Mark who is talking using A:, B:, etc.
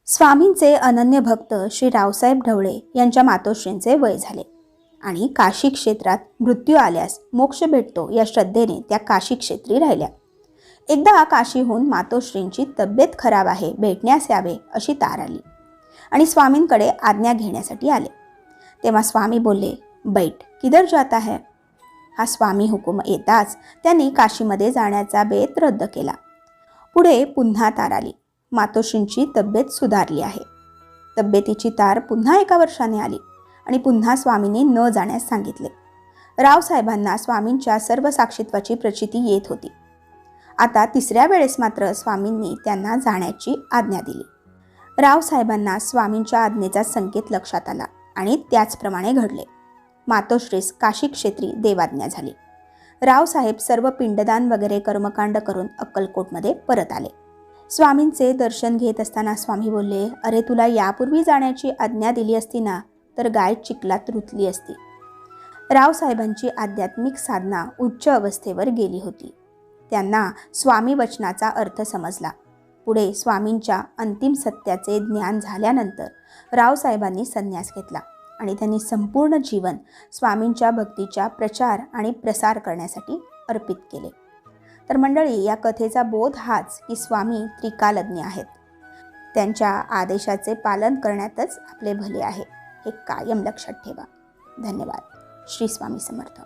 A: स्वामींचे अनन्य भक्त श्री रावसाहेब ढवळे यांच्या मातोश्रींचे वय झाले आणि काशी क्षेत्रात मृत्यू आल्यास मोक्ष भेटतो या श्रद्धेने त्या काशी क्षेत्री राहिल्या. एकदा काशीहून मातोश्रींची तब्येत खराब आहे, भेटण्यास यावे अशी तार आली आणि स्वामींकडे आज्ञा घेण्यासाठी आले. तेव्हा स्वामी बोलले, बैठ, किधर जाता है. हा स्वामी हुकूम येताच त्यांनी काशीमध्ये जाण्याचा बेत रद्द केला. पुढे पुन्हा तार आली. मातोश्रींची तब्येत सुधारली आहे. तब्येतीची तार पुन्हा 1 वर्षाने आली आणि पुन्हा स्वामींनी न जाण्यास सांगितले. रावसाहेबांना स्वामींच्या सर्व साक्षीत्वाची प्रचिती येत होती. आता 3ऱ्या वेळेस मात्र स्वामींनी त्यांना जाण्याची आज्ञा दिली. रावसाहेबांना स्वामींच्या आज्ञेचा संकेत लक्षात आला आणि त्याचप्रमाणे घडले. मातोश्रीस काशी क्षेत्री देवाज्ञा झाली. रावसाहेब सर्व पिंडदान वगैरे कर्मकांड करून अक्कलकोटमध्ये परत आले. स्वामींचे दर्शन घेत असताना स्वामी बोलले, अरे तुला यापूर्वी जाण्याची आज्ञा दिली असती ना तर गाय चिखलात रुतली असती. रावसाहेबांची आध्यात्मिक साधना उच्च अवस्थेवर गेली होती. त्यांना स्वामी वचनाचा अर्थ समजला. पुढे स्वामींच्या अंतिम सत्याचे ज्ञान झाल्यानंतर रावसाहेबांनी संन्यास घेतला आणि त्यांनी संपूर्ण जीवन स्वामींच्या भक्तीच्या प्रचार आणि प्रसार करण्यासाठी अर्पित केले. तर मंडळी, या कथेचा बोध हाच की स्वामी त्रिकालज्ञ आहेत. त्यांच्या आदेशाचे पालन करण्यातच आपले भले आहे, हे कायम लक्षात ठेवा. धन्यवाद. श्री स्वामी समर्थ.